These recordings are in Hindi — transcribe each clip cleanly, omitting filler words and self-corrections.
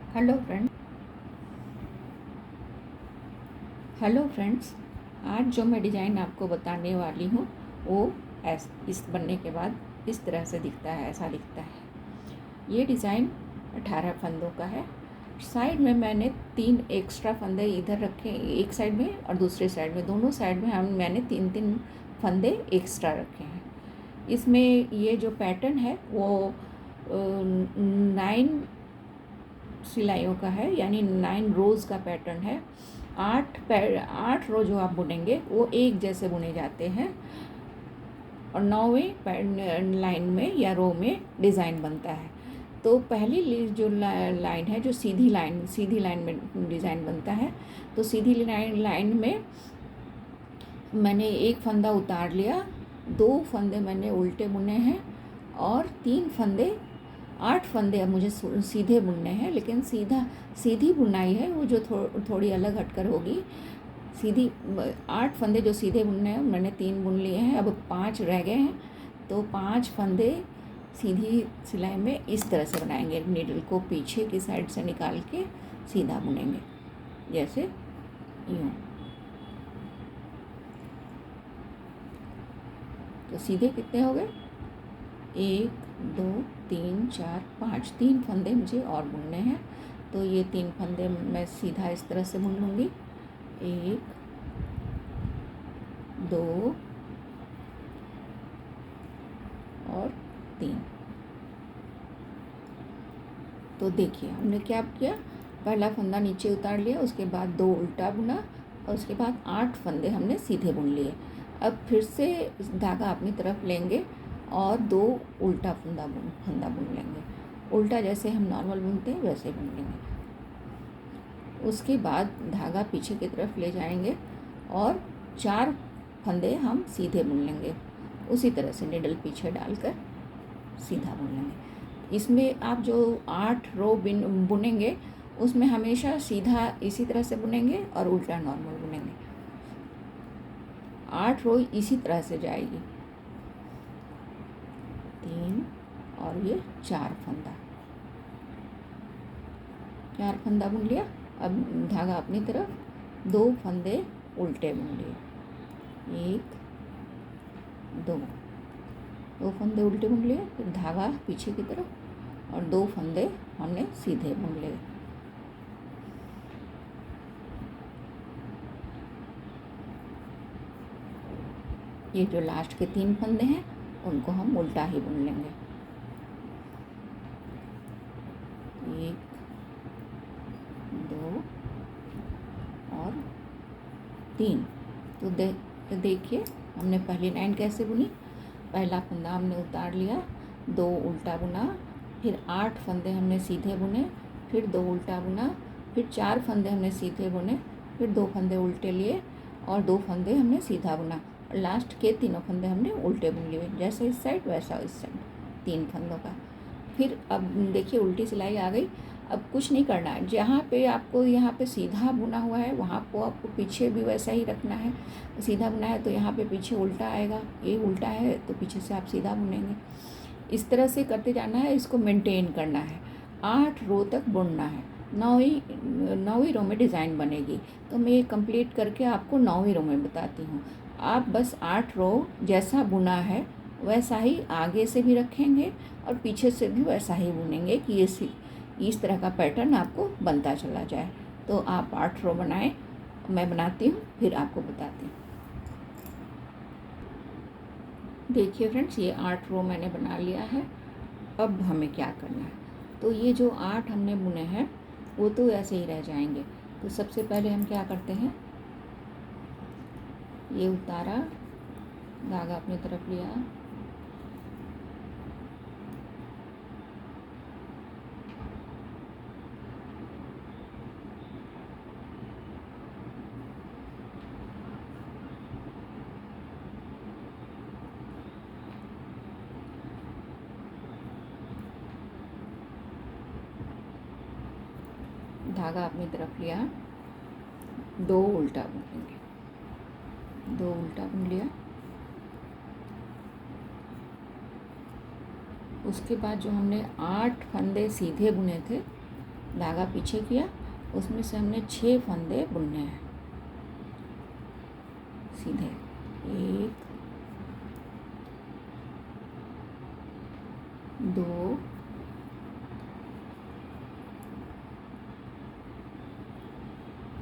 हेलो फ्रेंड हेलो फ्रेंड्स, आज जो मैं डिज़ाइन आपको बताने वाली हूँ वो इस बनने के बाद इस तरह से दिखता है, ऐसा दिखता है। ये डिज़ाइन 18 फंदों का है। साइड में मैंने 3 एक्स्ट्रा फंदे इधर रखे, एक साइड में और दूसरे साइड में, दोनों साइड में मैंने 3-3 फंदे एक्स्ट्रा रखे हैं। इसमें ये जो पैटर्न है वो 9 सिलाइयों का है, यानी 9 रोज़ का पैटर्न है। 8 रो जो आप बुनेंगे वो एक जैसे बुने जाते हैं और 9वें लाइन में या रो में डिज़ाइन बनता है। तो पहली जो लाइन है, जो सीधी लाइन में डिज़ाइन बनता है। तो सीधी लाइन में मैंने एक फंदा उतार लिया, 2 फंदे मैंने उल्टे बुने हैं और 8 फंदे अब मुझे सीधे बुनने हैं। लेकिन सीधी बुनाई है वो जो थोड़ी अलग हटकर होगी। सीधी 8 फंदे जो सीधे बुनने हैं मैंने 3 बुन लिए हैं, अब 5 रह गए हैं। तो 5 फंदे सीधी सिलाई में इस तरह से बनाएंगे। नीडल को पीछे की साइड से निकाल के सीधा बुनेंगे, जैसे यूँ। तो सीधे कितने हो गए? 1 2 3 4 5, 3 फंदे मुझे और बुनने हैं। तो ये 3 फंदे मैं सीधा इस तरह से बुन लूँगी। 1 2 और 3। तो देखिए हमने क्या किया, पहला फंदा नीचे उतार लिया, उसके बाद 2 उल्टा बुना और उसके बाद 8 फंदे हमने सीधे बुन लिए। अब फिर से धागा अपनी तरफ लेंगे और 2 उल्टा फंदा बुन लेंगे। उल्टा जैसे हम नॉर्मल बुनते हैं वैसे बुन लेंगे। उसके बाद धागा पीछे की तरफ ले जाएंगे और 4 फंदे हम सीधे बुन लेंगे। उसी तरह से निडल पीछे डालकर सीधा बुन लेंगे। इसमें आप जो 8 रो बुनेंगे उसमें हमेशा सीधा इसी तरह से बुनेंगे और उल्टा नॉर्मल बुनेंगे। 8 रो इसी तरह से जाएगी। 3 और ये 4 फंदा बुन लिया। अब धागा अपनी तरफ, 2 फंदे उल्टे बुन लिए, 1 2 फंदे उल्टे बुन लिए। फिर धागा पीछे की तरफ और 2 फंदे हमने सीधे बुन लिए। ये जो लास्ट के 3 फंदे हैं उनको हम उल्टा ही बुन लेंगे। 1 2 और 3। तो देखिए हमने पहली लाइन कैसे बुनी। पहला फंदा हमने उतार लिया, 2 उल्टा बुना, फिर 8 फंदे हमने सीधे बुने, फिर 2 उल्टा बुना, फिर 4 फंदे हमने सीधे बुने, फिर 2 फंदे उल्टे लिए और 2 फंदे हमने सीधा बुना और लास्ट के 3 फंदे हमने उल्टे बुन लिए। जैसे इस साइड वैसा इस साइड, 3 फंदों का। फिर अब देखिए उल्टी सिलाई आ गई। अब कुछ नहीं करना है, जहाँ पे आपको यहाँ पे सीधा बुना हुआ है वहाँ को आपको पीछे भी वैसा ही रखना है। सीधा बुना है तो यहाँ पे पीछे उल्टा आएगा, ये उल्टा है तो पीछे से आप सीधा बुनेंगे। इस तरह से करते जाना है, इसको मेंटेन करना है। 8 रो तक बुनना है। 9वीं रो में डिज़ाइन बनेगी। तो मैं ये कंप्लीट करके आपको 9वीं रो में बताती हूँ। आप बस 8 रो जैसा बुना है वैसा ही आगे से भी रखेंगे और पीछे से भी वैसा ही बुनेंगे कि ये इस तरह का पैटर्न आपको बनता चला जाए। तो आप 8 रो बनाएं, मैं बनाती हूँ फिर आपको बताती हूँ। देखिए फ्रेंड्स, ये 8 रो मैंने बना लिया है। अब हमें क्या करना है, तो ये जो 8 हमने बुने हैं वो तो ऐसे ही रह जाएंगे। तो सबसे पहले हम क्या करते हैं, ये उतारा, धागा अपनी तरफ लिया, धागा अपनी तरफ लिया, 2 उल्टा बुनेंगे, 2 उल्टा बुन लिया। उसके बाद जो हमने 8 फंदे सीधे बुने थे धागा पीछे किया, उसमें से हमने 6 फंदे बुनने हैं सीधे। 1 2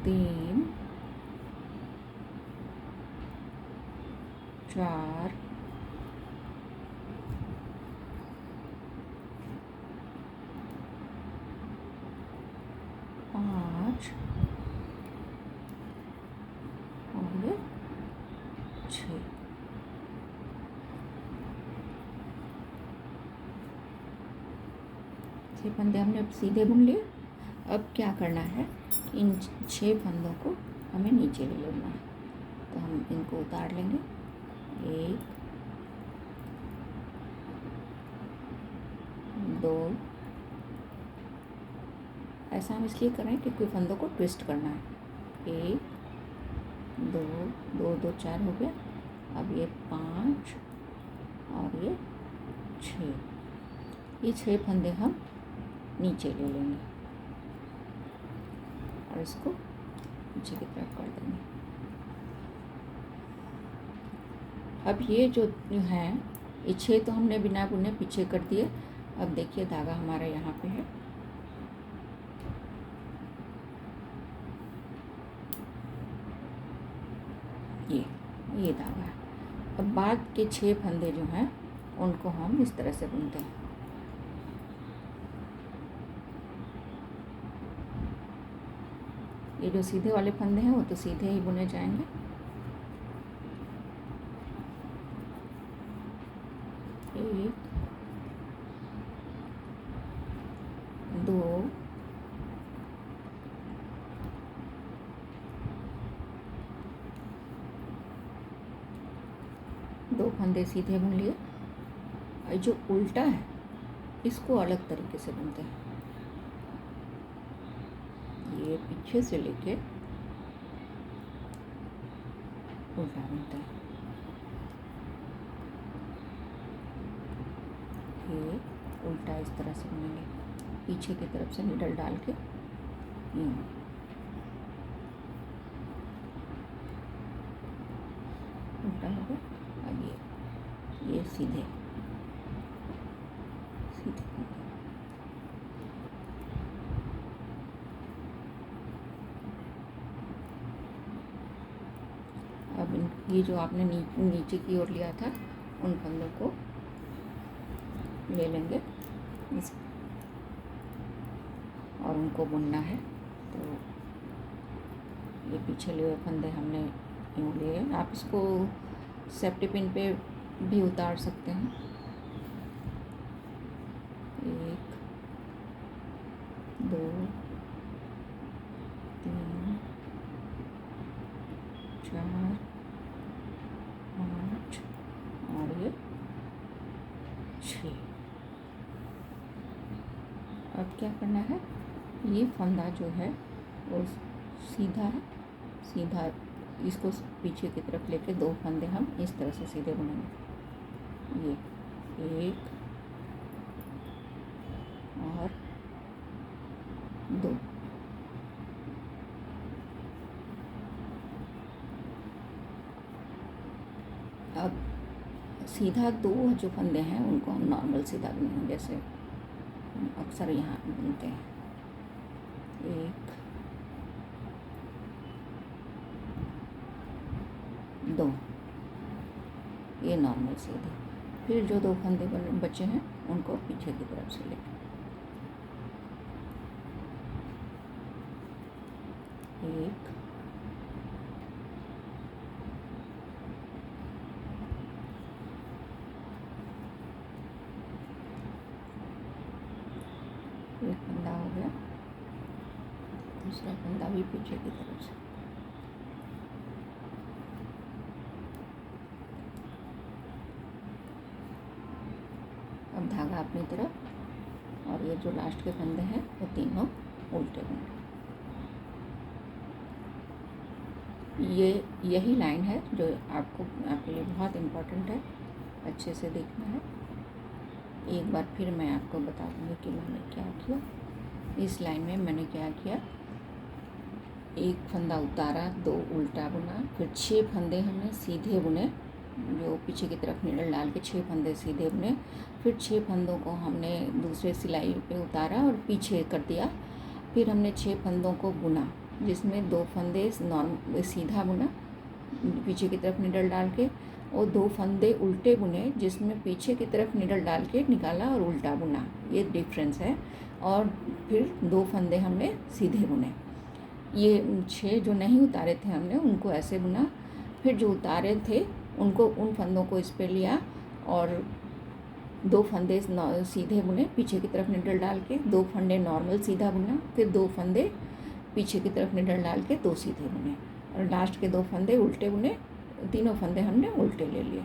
3 4 5 और ये 6। छः फंदे हमने सीधे बुन लिए। अब क्या करना है, इन 6 फंदों को हमें नीचे ले लेना है, तो हम इनको उतार लेंगे। 1 2, ऐसा हम इसलिए कर रहे हैं क्योंकि फंदों को ट्विस्ट करना है। 1 2 2 2 4 हो गया। अब ये 5 और ये 6, ये 6 फंदे हम नीचे ले लेंगे और इसको नीचे की तरफ कर देंगे। अब ये जो है, ये 6 तो हमने बिना बुने पीछे कर दिए। अब देखिए धागा हमारा यहाँ पे है, ये धागा है। अब बाद के 6 फंदे जो हैं उनको हम इस तरह से बुनते हैं। ये जो सीधे वाले फंदे हैं वो तो सीधे ही बुने जाएंगे। 1 2 2 फंदे सीधे बुन लिए। और जो उल्टा है इसको अलग तरीके से बुनते हैं। ये पीछे से लेके उल्टा बुनते हैं। ये उल्टा इस तरह से बुनेंगे, पीछे की तरफ से नीडल डाल के यूँ। उल्टा हो गया। अब ये सीधे सीधे। अब ये जो आपने नीचे की ओर लिया था उन फंदों को ले लेंगे और उनको बुनना है। तो ये पीछे लिए हुए फंदे हमने यूँ लिए। आप इसको सेफ्टी पिन पे भी उतार सकते हैं। 1 2 3 4 5 और ये 6। अब क्या करना है, ये फंदा जो है वो सीधा है, सीधा इसको पीछे की तरफ लेके 2 फंदे हम इस तरह से सीधे बुनेंगे। ये 1 और 2। अब सीधा 2 जो फंदे हैं उनको हम नॉर्मल सीधा बुनेंगे, जैसे हम अक्सर यहाँ बुनते हैं। 1 2, ये नॉर्मल सीधे। फिर जो 2 फंदे बचे हैं उनको पीछे की तरफ से लेकर 1 एक फंदा हो गया, दूसरा फंदा भी पीछे की तरफ से। अब धागा अपनी तरफ और ये जो लास्ट के फंदे हैं वो तीनों उल्टे होंगे। यही लाइन है जो आपके लिए बहुत इम्पोर्टेंट है, अच्छे से देखना है। एक बार फिर मैं आपको बता दूँगी कि मैंने क्या किया। इस लाइन में मैंने क्या किया, एक फंदा उतारा, 2 उल्टा बुना, फिर 6 फंदे हमने सीधे बुने, जो पीछे की तरफ नीडल डाल के 6 फंदे सीधे बुने। फिर 6 फंदों को हमने दूसरे सिलाई पे उतारा और पीछे कर दिया। फिर हमने 6 फंदों को बुना, जिसमें 2 फंदे सीधा बुना पीछे की तरफ नीडल डाल के, और 2 फंदे उल्टे बुने, जिसमें पीछे की तरफ नीडल डाल के निकाला और उल्टा बुना। ये डिफरेंस है। और फिर 2 फंदे हमने सीधे बुने। ये 6 जो नहीं उतारे थे हमने उनको ऐसे बुना। फिर जो उतारे थे उनको, उन फंदों को इस पे लिया और 2 फंदे सीधे बुने पीछे की तरफ निडल डाल के, 2 फंदे नॉर्मल सीधा बुना, फिर 2 फंदे पीछे की तरफ निडल डाल के 2 सीधे बुने, और लास्ट के 2 फंदे उल्टे बुने। तीनों फंदे हमने उल्टे ले लिए।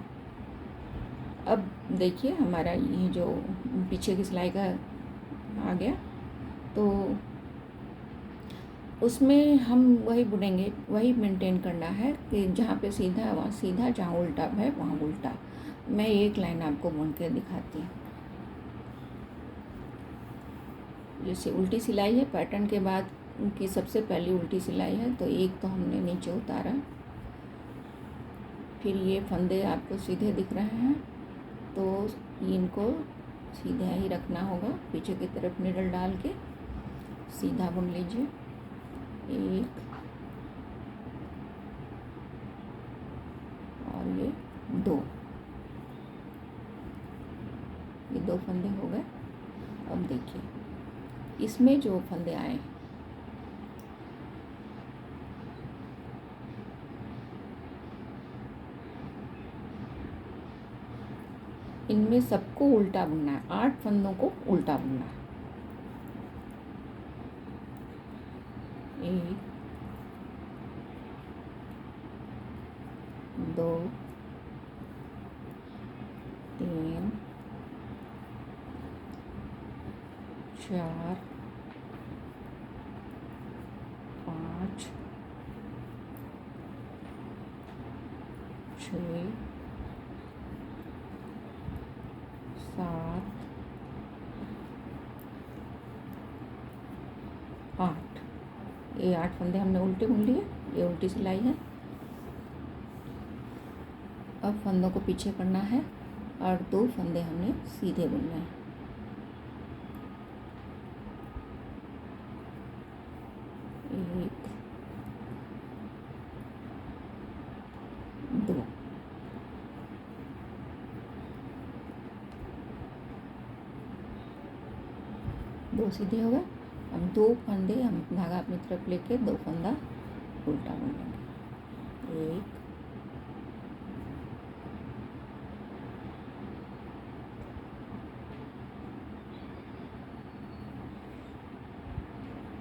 अब देखिए हमारा ये जो पीछे की सिलाई का आ गया, तो उसमें हम वही बुनेंगे, वही मेंटेन करना है कि जहाँ पे सीधा है वहाँ सीधा, जहाँ उल्टा है वहाँ उल्टा। मैं एक लाइन आपको बुन के दिखाती हूँ। जैसे उल्टी सिलाई है, पैटर्न के बाद की सबसे पहली उल्टी सिलाई है, तो एक तो हमने नीचे उतारा। फिर ये फंदे आपको सीधे दिख रहे हैं, तो इनको सीधा ही रखना होगा, पीछे की तरफ निडल डाल के सीधा बुन लीजिए। 1 और ये 2, ये 2 फंदे हो गए। अब देखिए इसमें जो फंदे आए, इनमें सबको उल्टा बुनना है, 8 फंदों को उल्टा बुनना है। 1 2 3 4 5 6 7 8। ये 8 फंदे हमने उल्टे बुन लिए, ये उल्टी सिलाई है। अब फंदों को पीछे करना है और 2 फंदे हमने सीधे बुनना है। 1 2, 2 सीधे हो गए। अब 2 फंदे हम धागा अपनी तरफ लेके 2 फंदा उल्टा बुन लेंगे। 1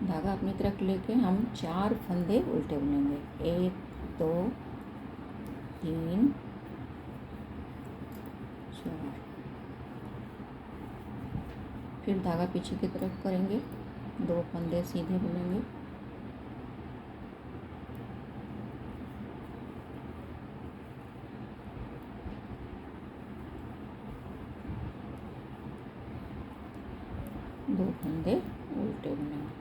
धागा अपनी तरफ लेके हम 4 फंदे उल्टे बुनेंगे। 1 2 3 4। फिर धागा पीछे की तरफ करेंगे, 2 फंदे सीधे बुनेंगे। 2 फंदे उल्टे बुनेंगे।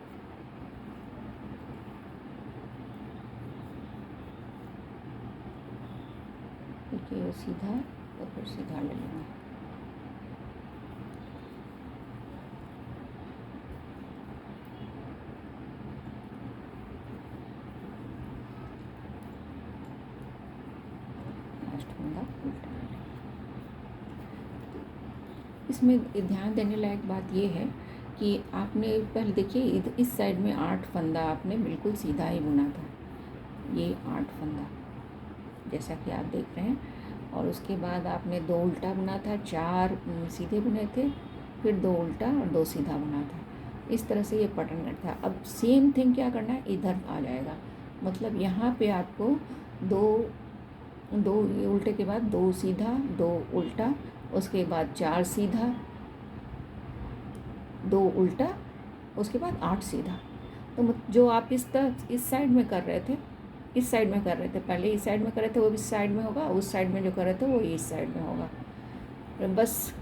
देखिए सीधा और फिर सीधा ले लेंगे। फंदा उल्टा। इसमें ध्यान देने लायक बात ये है कि आपने पहले देखिए इस साइड में 8 फंदा आपने बिल्कुल सीधा ही बुना था, ये 8 फंदा जैसा कि आप देख रहे हैं, और उसके बाद आपने 2 उल्टा बुना था, 4 सीधे बुने थे, फिर 2 उल्टा और 2 सीधा बुना था। इस तरह से ये पैटर्न था। अब सेम थिंग क्या करना है, इधर आ जाएगा, मतलब यहाँ पे आपको 2 ये उल्टे के बाद 2 सीधा 2 उल्टा, उसके बाद 4 सीधा 2 उल्टा, उसके बाद 8 सीधा। तो जो आप इस साइड में कर रहे थे, इस साइड में कर रहे थे, पहले इस साइड में कर रहे थे वो इस साइड में होगा, उस साइड में जो कर रहे थे वो इस साइड में होगा। बस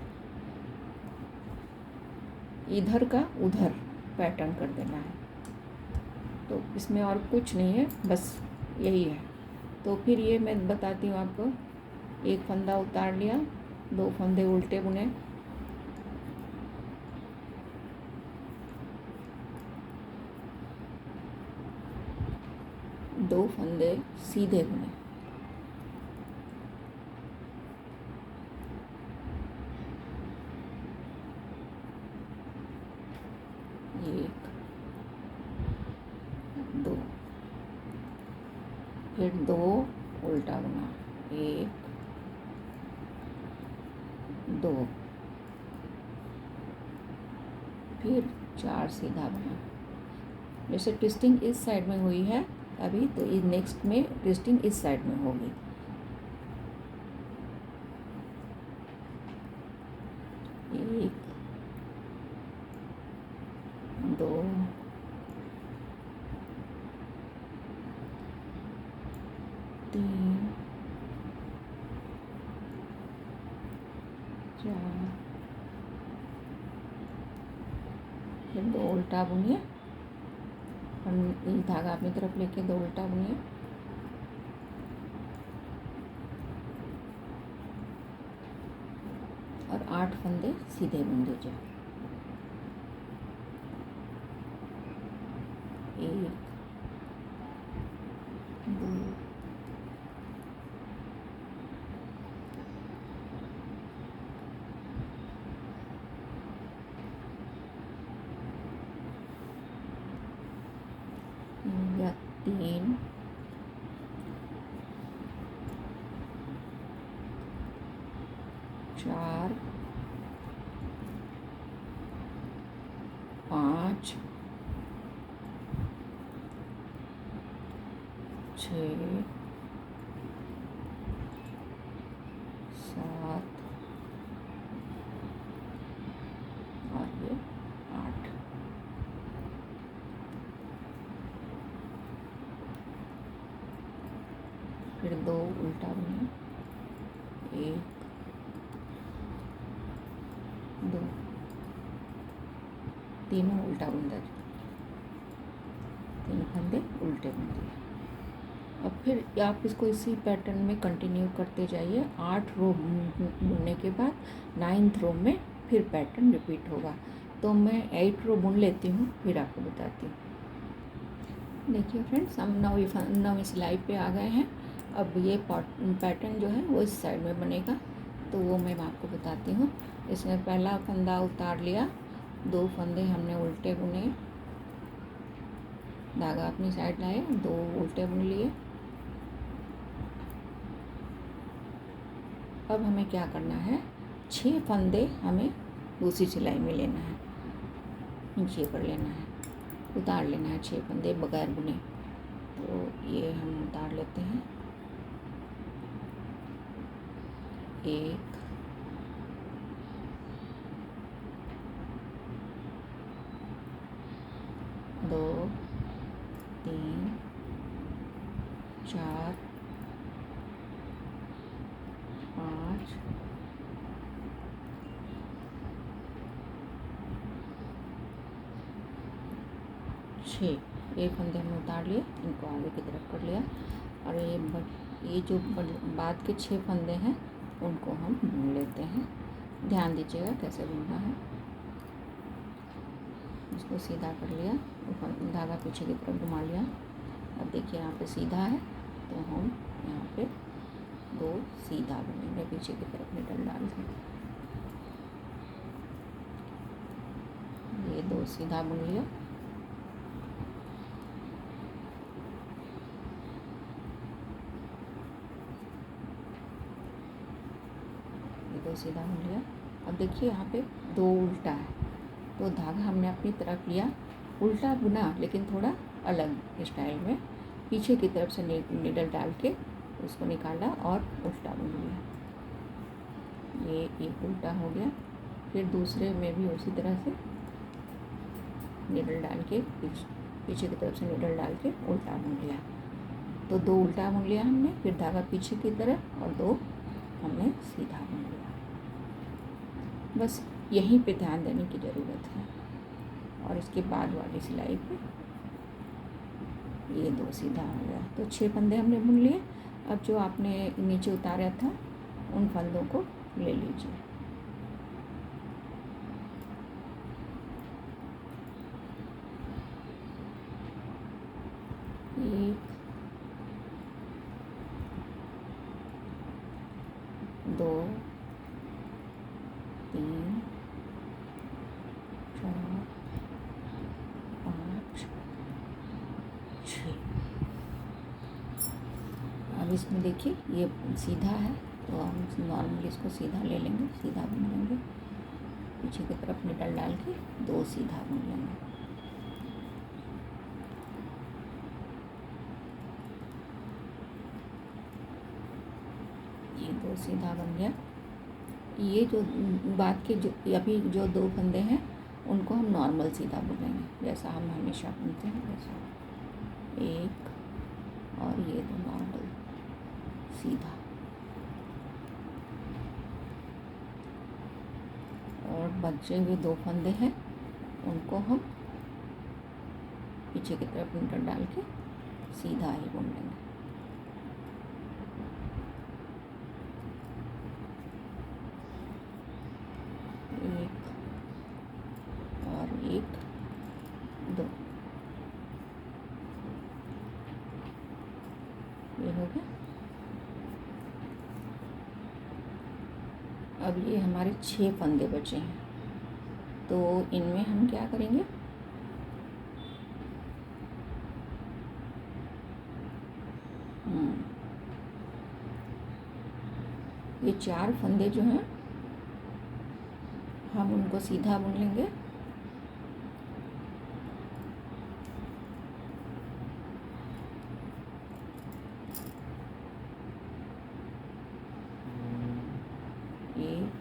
इधर का उधर पैटर्न कर देना है। तो इसमें और कुछ नहीं है, बस यही है। तो फिर ये मैं बताती हूँ आपको। एक फंदा उतार लिया, 2 फंदे उल्टे बुने, दो फंदे सीधे बुने, एक, दो, फिर 2 उल्टा बुना, 1, 2, फिर 4 सीधा बुना। जैसे ट्विस्टिंग इस साइड में हुई है अभी, तो इस नेक्स्ट में ट्विस्टिंग इस साइड में होगी। एक, 2, 3, 4, फिर 2 उल्टा बुनिए और ये धागा अपनी तरफ लेके 2 उल्टा बुनिए, और 8 फंदे सीधे बुन दीजिए। 1, 2, 3, 4, 5, 6, 7 और ये 8। फिर 2 उल्टा बुनिए, 1, 2, तीनों उल्टा बुन दिए, 3 फंदे उल्टे बुन दिए। अब फिर आप इसको इसी पैटर्न में कंटिन्यू करते जाइए। 8 रो बुनने के बाद 9th रो में फिर पैटर्न रिपीट होगा। तो मैं 8 रो बुन लेती हूँ, फिर आपको बताती हूँ। देखिए फ्रेंड्स, हम 9वीं सिलाई पे आ गए हैं। अब ये पैटर्न जो है वो इस साइड में बनेगा, तो वो मैं आपको बताती हूँ। इसमें पहला फंदा उतार लिया, 2 फंदे हमने उल्टे बुने, धागा अपनी साइड लाए, 2 उल्टे बुन लिए। अब हमें क्या करना है, 6 फंदे हमें दूसरी सिलाई में लेना है, नीचे कर लेना है, उतार लेना है 6 फंदे बगैर बुने। तो ये हम उतार लेते हैं। 1, 2, 3, 4, 5, 6। एक फंदे हमने उतार लिए, इनको आगे की तरफ कर लिया, और ये जो बाद के 6 फंदे हैं उनको हम बुन लेते हैं। ध्यान दीजिएगा कैसे बुनना है। इसको सीधा कर लिया, धागा पीछे की तरफ घुमा लिया। अब देखिए यहाँ पे सीधा है, तो हम यहाँ पे 2 सीधा बुनेंगे पीछे की तरफ निडल डाल के। ये 2 सीधा बुन लिया। ये 2 सीधा बुन लिया। अब देखिए यहाँ पे 2 उल्टा है, तो धागा हमने अपनी तरफ लिया, उल्टा बुना लेकिन थोड़ा अलग स्टाइल में, पीछे की तरफ से निडल डाल के उसको निकाला और उल्टा बुन लिया। ये एक उल्टा हो गया। फिर दूसरे में भी उसी तरह से निडल डाल के पीछे की तरफ से निडल डाल के उल्टा बुन लिया। तो 2 उल्टा बुन लिया हमने, फिर धागा पीछे की तरफ और 2 हमने सीधा बुन लिया। बस यहीं पे ध्यान देने की ज़रूरत है। और इसके बाद वाली सिलाई पे ये 2 सीधा हो गया। तो 6 फंदे हमने बुन लिए। अब जो आपने नीचे उतारा था उन फंदों को ले लीजिए। एक, 2, 3, 4, 5, 6। अब इसमें देखिए ये सीधा है तो हम नॉर्मली इसको सीधा ले लेंगे, सीधा बुन लेंगे। पीछे की तरफ निडल डाल के 2 सीधा बुन लेंगे। ये 2 सीधा बन गया। ये जो बाद के जो अभी जो 2 फंदे हैं उनको हम नॉर्मल सीधा बुनेंगे, जैसा हम हमेशा बुनते हैं वैसा। एक और ये 2 नॉर्मल सीधा, और बचे हुए 2 फंदे हैं उनको हम पीछे की तरफ निडल डाल के सीधा ही बुन लेंगे। एक और एक, 2, ये हो गया। अब ये हमारे 6 फंदे बचे हैं, तो इनमें हम क्या करेंगे, ये 4 फंदे जो हैं हम उनको सीधा बुन लेंगे। एक,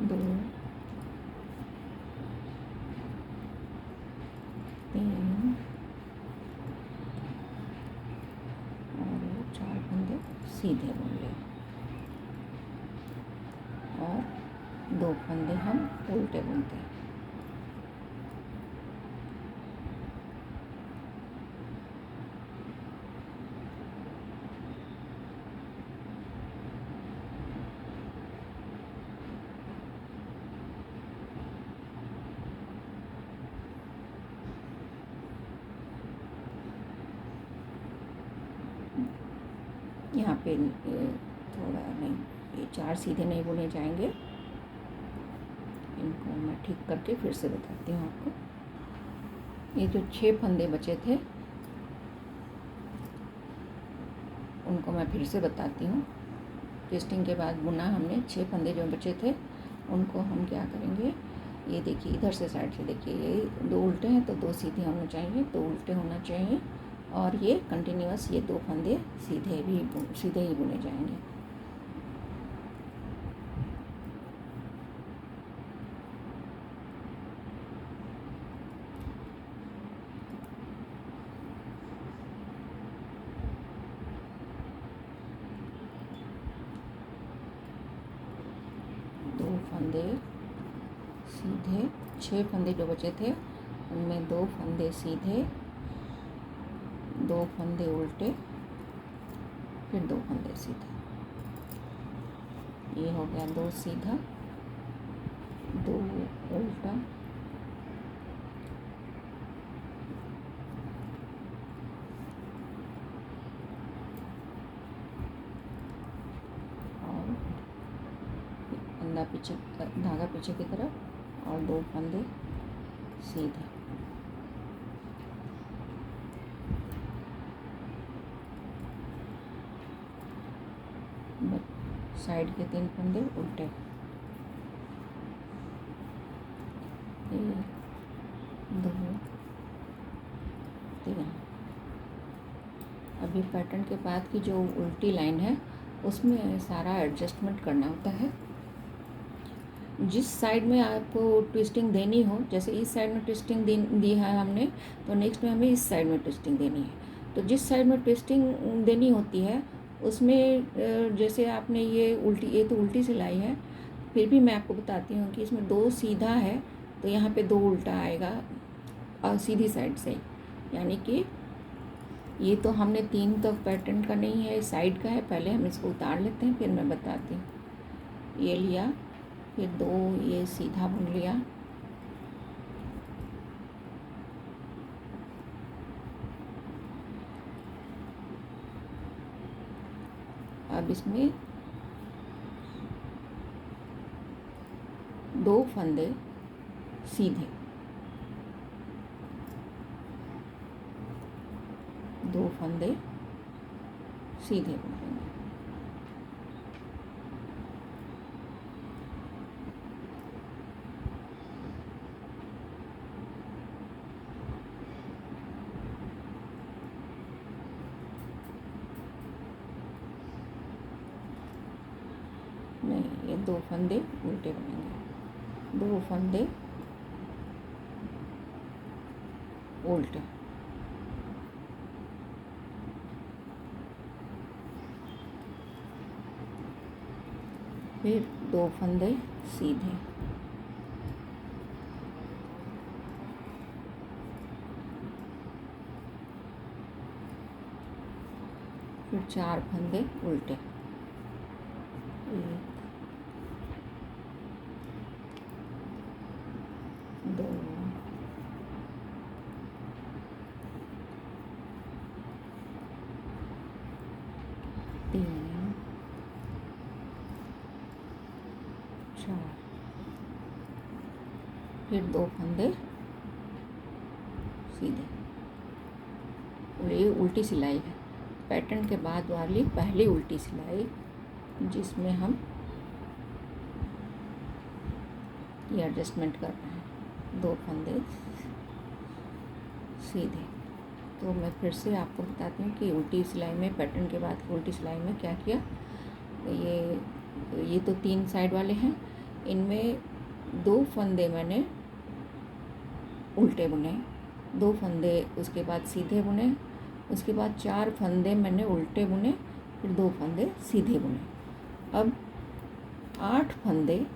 2, 3 और 4 फंदे सीधे बुन लिए, और 2 फंदे हम उल्टे बुनते हैं। यहाँ पे थोड़ा नहीं, ये 4 सीधे नहीं बुने जाएंगे। इनको मैं ठीक करके फिर से बताती हूँ आपको। ये जो 6 फंदे बचे थे उनको मैं फिर से बताती हूँ। ट्विस्टिंग के बाद बुना हमने 6 फंदे जो बचे थे उनको हम क्या करेंगे, ये देखिए इधर से साइड से देखिए, ये 2 उल्टे हैं तो 2 सीधे होने चाहिए, 2 उल्टे होना चाहिए, और ये कंटिन्यूअस ये 2 फंदे सीधे ही बुने जाएंगे। दो फंदे सीधे, 6 फंदे जो बचे थे उनमें 2 फंदे सीधे, 2 फंदे उल्टे, फिर 2 फंदे सीधे। ये हो गया 2 सीधा, 2 उल्टा, और फंदा पीछे, धागा पीछे की तरफ, और 2 फंदे सीधे। साइड के 3 फंदे उल्टे, 1, 2, 3। अभी पैटर्न के बाद की जो उल्टी लाइन है उसमें सारा एडजस्टमेंट करना होता है। जिस साइड में आपको ट्विस्टिंग देनी हो, जैसे इस साइड में ट्विस्टिंग दी है हमने, तो नेक्स्ट में हमें इस साइड में ट्विस्टिंग देनी है। तो जिस साइड में ट्विस्टिंग देनी होती है उसमें जैसे आपने ये तो उल्टी सिलाई है, फिर भी मैं आपको बताती हूँ कि इसमें 2 सीधा है तो यहाँ पे 2 उल्टा आएगा और सीधी साइड से, यानी कि ये तो हमने 3 तो पैटर्न का नहीं है, साइड का है। पहले हम इसको उतार लेते हैं, फिर मैं बताती हूँ। ये लिया, फिर 2 ये सीधा बुन लिया, अब इसमें 2 फंदे सीधे, 2 फंदे सीधे बुनेंगे। नहीं, ये 2 फंदे उल्टे बनेंगे, 2 फंदे उल्टे, फिर 2 फंदे सीधे, फिर 4 फंदे उल्टे, 1 2 3 4, फिर 2 फंदे सीधे। और ये उल्टी सिलाई है, पैटर्न के बाद वाली पहली उल्टी सिलाई, जिसमें हम ये एडजस्टमेंट कर रहे हैं, 2 फंदे सीधे। तो मैं फिर से आपको बताती हूँ कि उल्टी सिलाई में, पैटर्न के बाद उल्टी सिलाई में क्या किया। ये तो 3 साइड वाले हैं, इनमें 2 फंदे मैंने उल्टे बुने, 2 फंदे उसके बाद सीधे बुने, उसके बाद 4 फंदे मैंने उल्टे बुने, फिर 2 फंदे सीधे बुने। अब 8 फंदे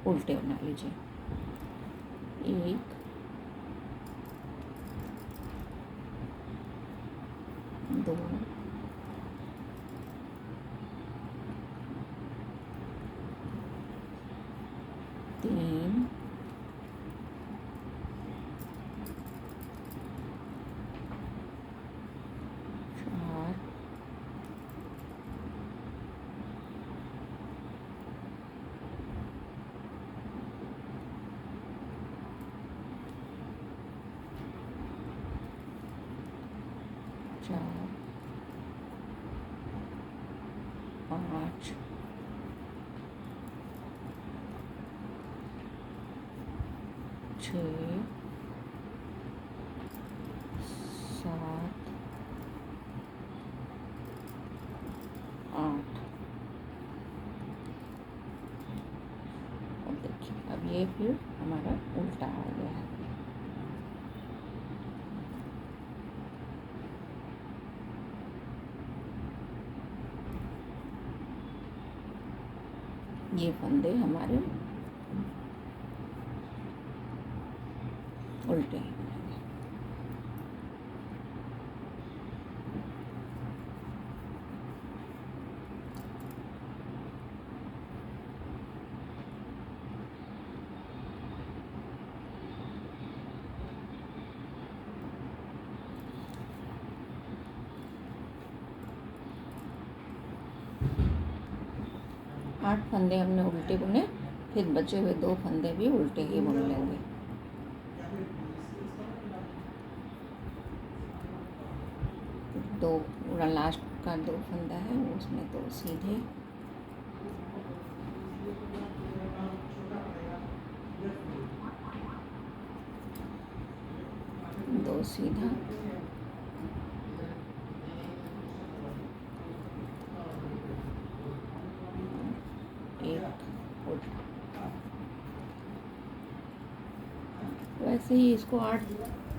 उल्टे बना लीजिए, 1 2 3 4 4 5 6 7 8। अब देखिए, अब ये फिर हमारा उल्टा आ गया है। ये फंदे हमारे उल्टे हैं। आठ फंदे हमने उल्टे बुने, फिर बचे हुए 2 फंदे भी उल्टे ही बुन लेंगे। दो लास्ट का 2 फंदा है, उसमें 2 सीधे, 2 सीधा, 1 उल्टा। वैसे ही इसको 8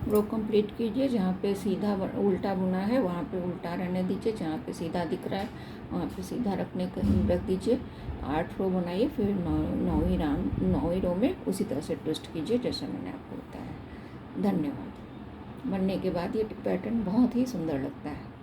रो कंप्लीट कीजिए। जहाँ पे सीधा उल्टा बुना है वहाँ पे उल्टा रहने दीजिए, जहाँ पे सीधा दिख रहा है वहाँ पे सीधा रख दीजिए। 8 रो बनाइए, फिर 9वीं रो में उसी तरह से ट्विस्ट कीजिए जैसे मैंने आपको बताया। धन्यवाद। बनने के बाद ये पैटर्न बहुत ही सुंदर लगता है।